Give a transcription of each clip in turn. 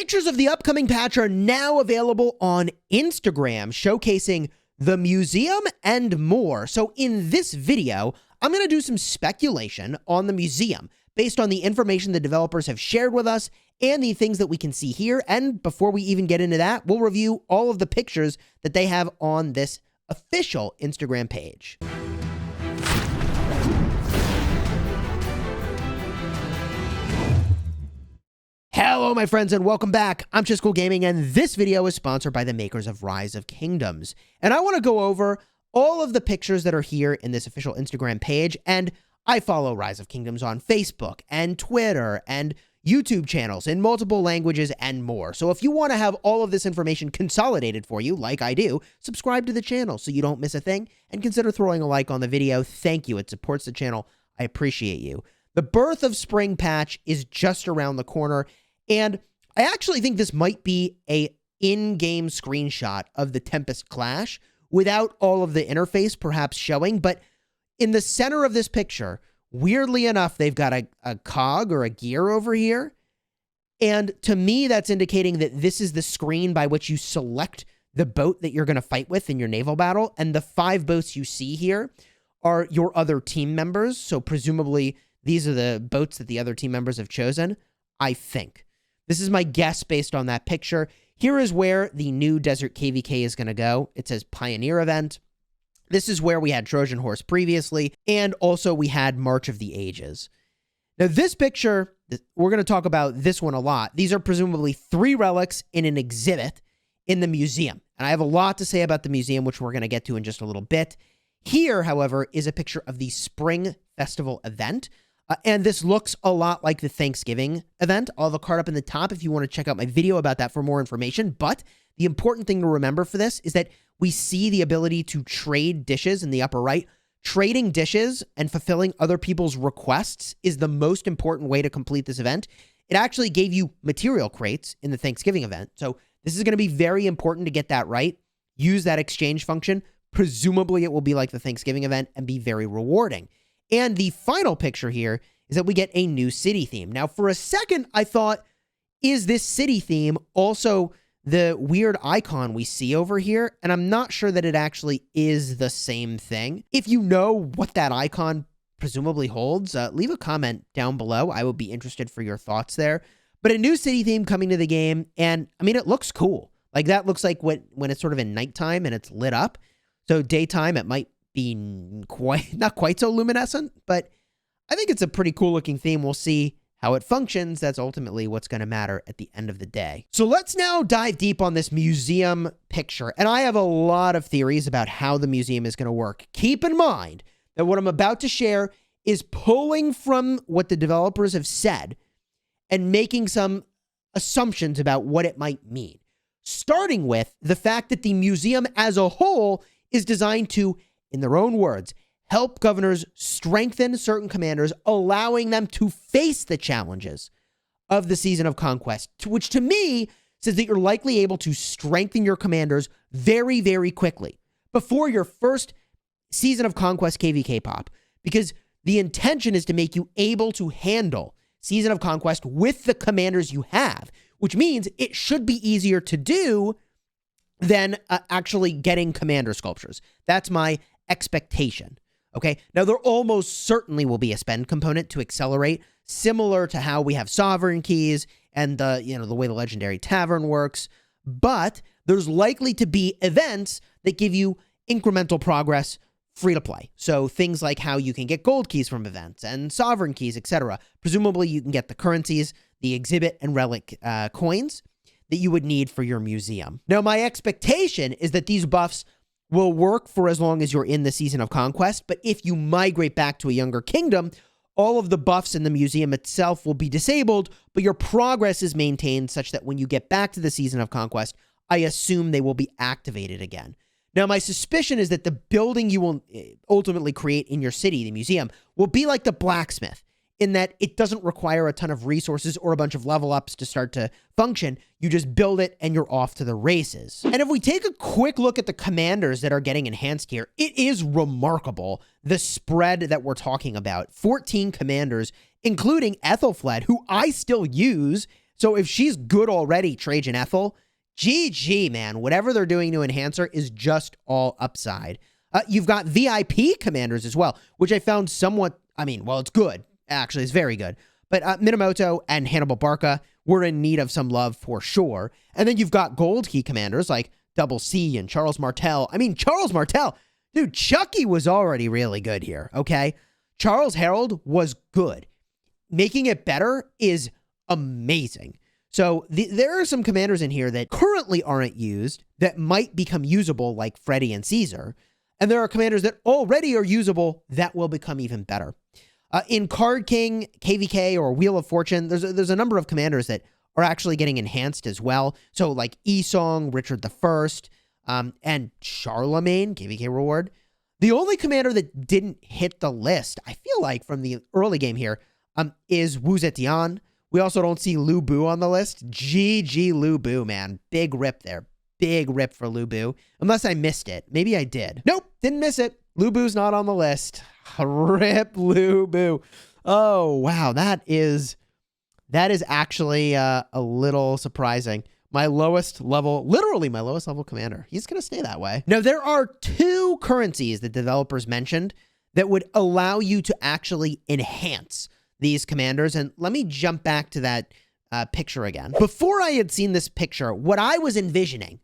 Pictures of the upcoming patch are now available on Instagram, showcasing the museum and more. So in this video, I'm going to do some speculation on the museum based on the information the developers have shared with us and the things that we can see here. And before we even get into that, we'll review all of the pictures that they have on this official Instagram page. Hello, my friends, and welcome back. I'm Chisgule Gaming, and this video is sponsored by the makers of Rise of Kingdoms. And I want to go over all of the pictures that are here in this official Instagram page, and I follow Rise of Kingdoms on Facebook and Twitter and YouTube channels in multiple languages and more. So if you want to have all of this information consolidated for you, like I do, subscribe to the channel so you don't miss a thing, and consider throwing a like on the video. Thank you. It supports the channel. I appreciate you. The Birth of Spring patch is just around the corner, and I actually think this might be a in-game screenshot of the Tempest Clash without all of the interface perhaps showing. But in the center of this picture, weirdly enough, they've got a cog or a gear over here. And to me, that's indicating that this is the screen by which you select the boat that you're going to fight with in your naval battle. And the 5 boats you see here are your other team members. So presumably, these are the boats that the other team members have chosen, I think. This is my guess based on that picture. Here is where the new Desert KVK is going to go. It says Pioneer Event. This is where we had Trojan Horse previously, and also we had March of the Ages. Now, this picture, we're going to talk about this one a lot. These are presumably 3 relics in an exhibit in the museum. And I have a lot to say about the museum, which we're going to get to in just a little bit. Here, however, is a picture of the Spring Festival event. And this looks a lot like the Thanksgiving event. I'll have a card up in the top if you want to check out my video about that for more information. But the important thing to remember for this is that we see the ability to trade dishes in the upper right. Trading dishes and fulfilling other people's requests is the most important way to complete this event. It actually gave you material crates in the Thanksgiving event. So this is going to be very important to get that right. Use that exchange function. Presumably it will be like the Thanksgiving event and be very rewarding. And the final picture here is that we get a new city theme. Now, for a second, I thought, is this city theme also the weird icon we see over here? And I'm not sure that it actually is the same thing. If you know what that icon presumably holds, leave a comment down below. I would be interested for your thoughts there. But a new city theme coming to the game, and I mean, it looks cool. Like, that looks like when it's sort of in nighttime and it's lit up. So daytime, it might be not quite so luminescent, but I think it's a pretty cool looking theme. We'll see how it functions. That's ultimately what's going to matter at the end of the day. So let's now dive deep on this museum picture. And I have a lot of theories about how the museum is going to work. Keep in mind that what I'm about to share is pulling from what the developers have said and making some assumptions about what it might mean. Starting with the fact that the museum as a whole is designed to, in their own words, help governors strengthen certain commanders, allowing them to face the challenges of the Season of Conquest, which to me says that you're likely able to strengthen your commanders very, very quickly before your first Season of Conquest KVK pop, because the intention is to make you able to handle Season of Conquest with the commanders you have, which means it should be easier to do than actually getting commander sculptures. That's my expectation. Okay, now there almost certainly will be a spend component to accelerate, similar to how we have sovereign keys and the way the legendary tavern works. But there's likely to be events that give you incremental progress free to play. So things like how you can get gold keys from events and sovereign keys, etc. Presumably you can get the currencies, the exhibit and relic coins that you would need for your museum. Now, my expectation is that these buffs will work for as long as you're in the Season of Conquest, but if you migrate back to a younger kingdom, all of the buffs in the museum itself will be disabled, but your progress is maintained such that when you get back to the Season of Conquest, I assume they will be activated again. Now, my suspicion is that the building you will ultimately create in your city, the museum, will be like the blacksmith, in that it doesn't require a ton of resources or a bunch of level ups to start to function. You just build it and you're off to the races. And if we take a quick look at the commanders that are getting enhanced here, it is remarkable the spread that we're talking about. 14 commanders, including Ethelfled, who I still use So if she's good already, Trajan Ethel, GG, man. Whatever they're doing to enhance her is just all upside. You've got VIP commanders as well, which I found somewhat, well, it's good. Actually, it's very good. But Minamoto and Hannibal Barca were in need of some love for sure. And then you've got gold key commanders like Double C and Charles Martel. Charles Martel, dude, Chucky was already really good here, okay? Charles Herald was good. Making it better is amazing. So there are some commanders in here that currently aren't used that might become usable, like Freddy and Caesar. And there are commanders that already are usable that will become even better. In Card King, KVK, or Wheel of Fortune, there's a number of commanders that are actually getting enhanced as well. So like Esong, Richard I, and Charlemagne, KVK reward. The only commander that didn't hit the list, I feel like, from the early game here, is Wu Zetian. We also don't see Lu Bu on the list. GG Lu Bu, man. Big rip there. Big rip for Lu Bu. Unless I missed it. Maybe I did. Nope, didn't miss it. Lu Bu's not on the list. Rip Lu Bu. Oh, wow. That is actually a little surprising. My lowest level, literally my lowest level commander. He's going to stay that way. Now, there are 2 currencies that developers mentioned that would allow you to actually enhance these commanders. And let me jump back to that picture again. Before I had seen this picture, what I was envisioning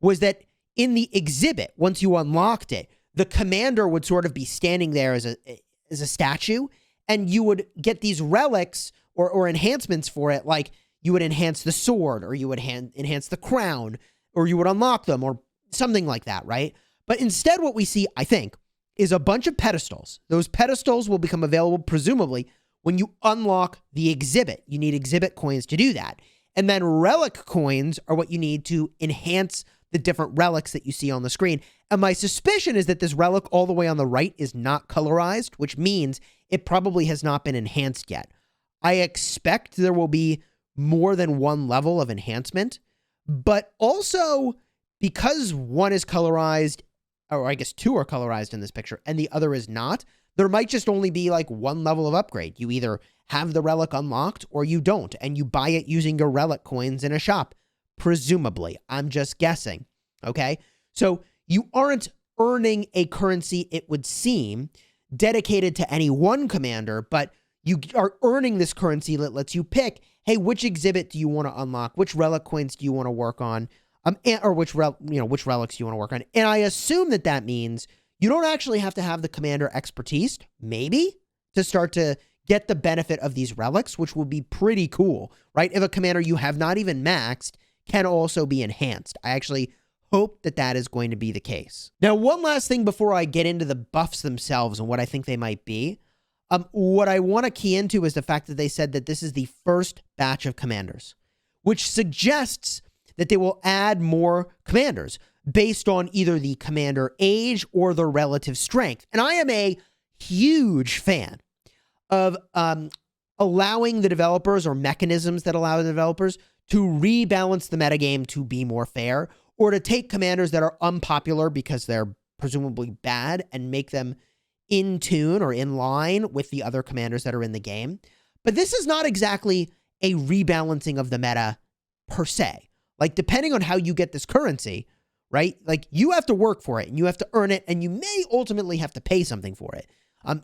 was that in the exhibit, once you unlocked it, the commander would sort of be standing there as a statue, and you would get these relics or enhancements for it, like you would enhance the sword, or you would enhance the crown, or you would unlock them, or something like that, right? But instead, what we see, I think, is a bunch of pedestals. Those pedestals will become available, presumably, when you unlock the exhibit. You need exhibit coins to do that. And then relic coins are what you need to enhance the different relics that you see on the screen. And my suspicion is that this relic all the way on the right is not colorized, which means it probably has not been enhanced yet. I expect there will be more than one level of enhancement, but also because one is colorized, or I guess 2 are colorized in this picture, and the other is not, there might just only be like one level of upgrade. You either have the relic unlocked or you don't, and you buy it using your relic coins in a shop. Presumably. I'm just guessing. Okay? So you aren't earning a currency, it would seem, dedicated to any one commander, but you are earning this currency that lets you pick, hey, which exhibit do you want to unlock? Which relic coins do you want to work on? Or which relics do you want to work on? And I assume that means you don't actually have to have the commander expertise, maybe, to start to get the benefit of these relics, which will be pretty cool, right? If a commander you have not even maxed can also be enhanced. I actually hope that is going to be the case. Now, one last thing before I get into the buffs themselves and what I think they might be. What I want to key into is the fact that they said that this is the first batch of commanders, which suggests that they will add more commanders based on either the commander age or their relative strength. And I am a huge fan of allowing the developers, or mechanisms that allow the developers, to rebalance the metagame to be more fair, or to take commanders that are unpopular because they're presumably bad and make them in tune or in line with the other commanders that are in the game. But this is not exactly a rebalancing of the meta per se. Like, depending on how you get this currency, right? Like, you have to work for it and you have to earn it, and you may ultimately have to pay something for it.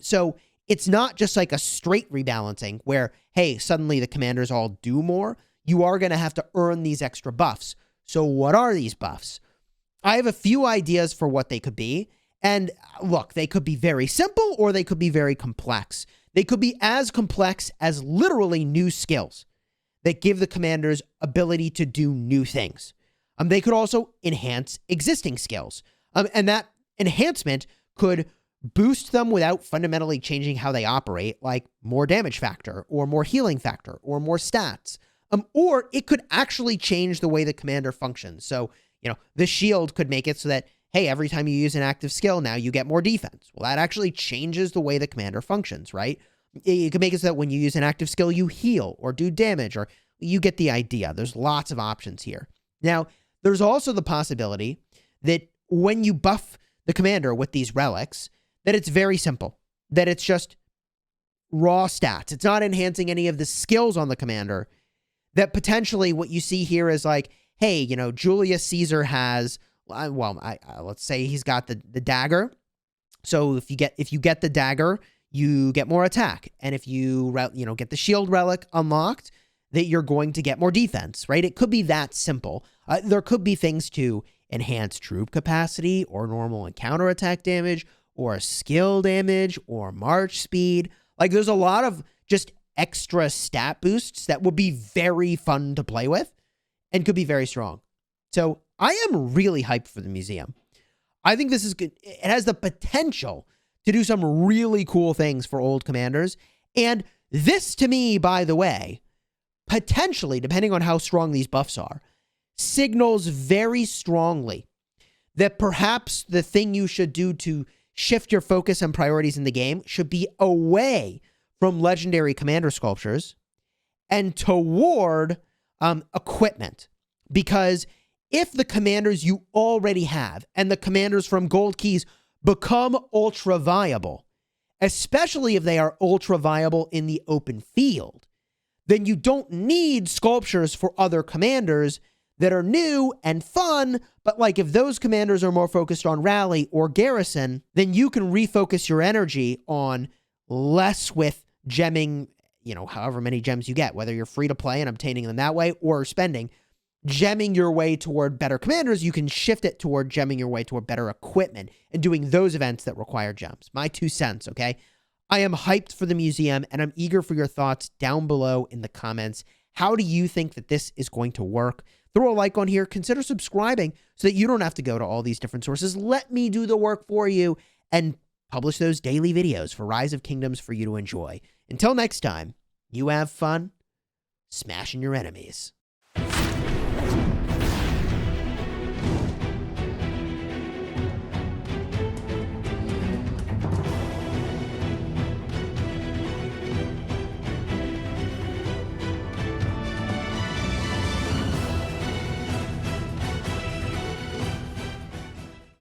So it's not just like a straight rebalancing where, hey, suddenly the commanders all do more. You are going to have to earn these extra buffs. So what are these buffs? I have a few ideas for what they could be. And look, they could be very simple or they could be very complex. They could be as complex as literally new skills that give the commanders ability to do new things. They could also enhance existing skills. And that enhancement could boost them without fundamentally changing how they operate, like more damage factor or more healing factor or more stats. Or it could actually change the way the commander functions. So, the shield could make it so that, hey, every time you use an active skill, now you get more defense. Well, that actually changes the way the commander functions, right? You can make it so that when you use an active skill, you heal or do damage, or you get the idea. There's lots of options here. Now, there's also the possibility that when you buff the commander with these relics, that it's very simple, that it's just raw stats. It's not enhancing any of the skills on the commander. That potentially what you see here is like, hey, you know, Julius Caesar has, let's say he's got the dagger. So if you get the dagger, you get more attack. And if you get the shield relic unlocked, that you're going to get more defense, right? It could be that simple. There could be things to enhance troop capacity or normal and counterattack damage or skill damage or march speed. Like there's a lot of just extra stat boosts that would be very fun to play with and could be very strong. So I am really hyped for the museum. I think this is good. It has the potential to do some really cool things for old commanders. And this, to me, by the way, potentially, depending on how strong these buffs are, signals very strongly that perhaps the thing you should do to shift your focus and priorities in the game should be away from legendary commander sculptures and toward equipment. Because if the commanders you already have and the commanders from gold keys become ultra viable, especially if they are ultra viable in the open field, then you don't need sculptures for other commanders that are new and fun. But like if those commanders are more focused on rally or garrison, then you can refocus your energy on less with gemming, however many gems you get, whether you're free to play and obtaining them that way or spending. Gemming your way toward better commanders, you can shift it toward gemming your way toward better equipment and doing those events that require gems. My 2 cents, okay? I am hyped for the museum, and I'm eager for your thoughts down below in the comments. How do you think that this is going to work? Throw a like on here. Consider subscribing so that you don't have to go to all these different sources. Let me do the work for you and publish those daily videos for Rise of Kingdoms for you to enjoy. Until next time, you have fun smashing your enemies.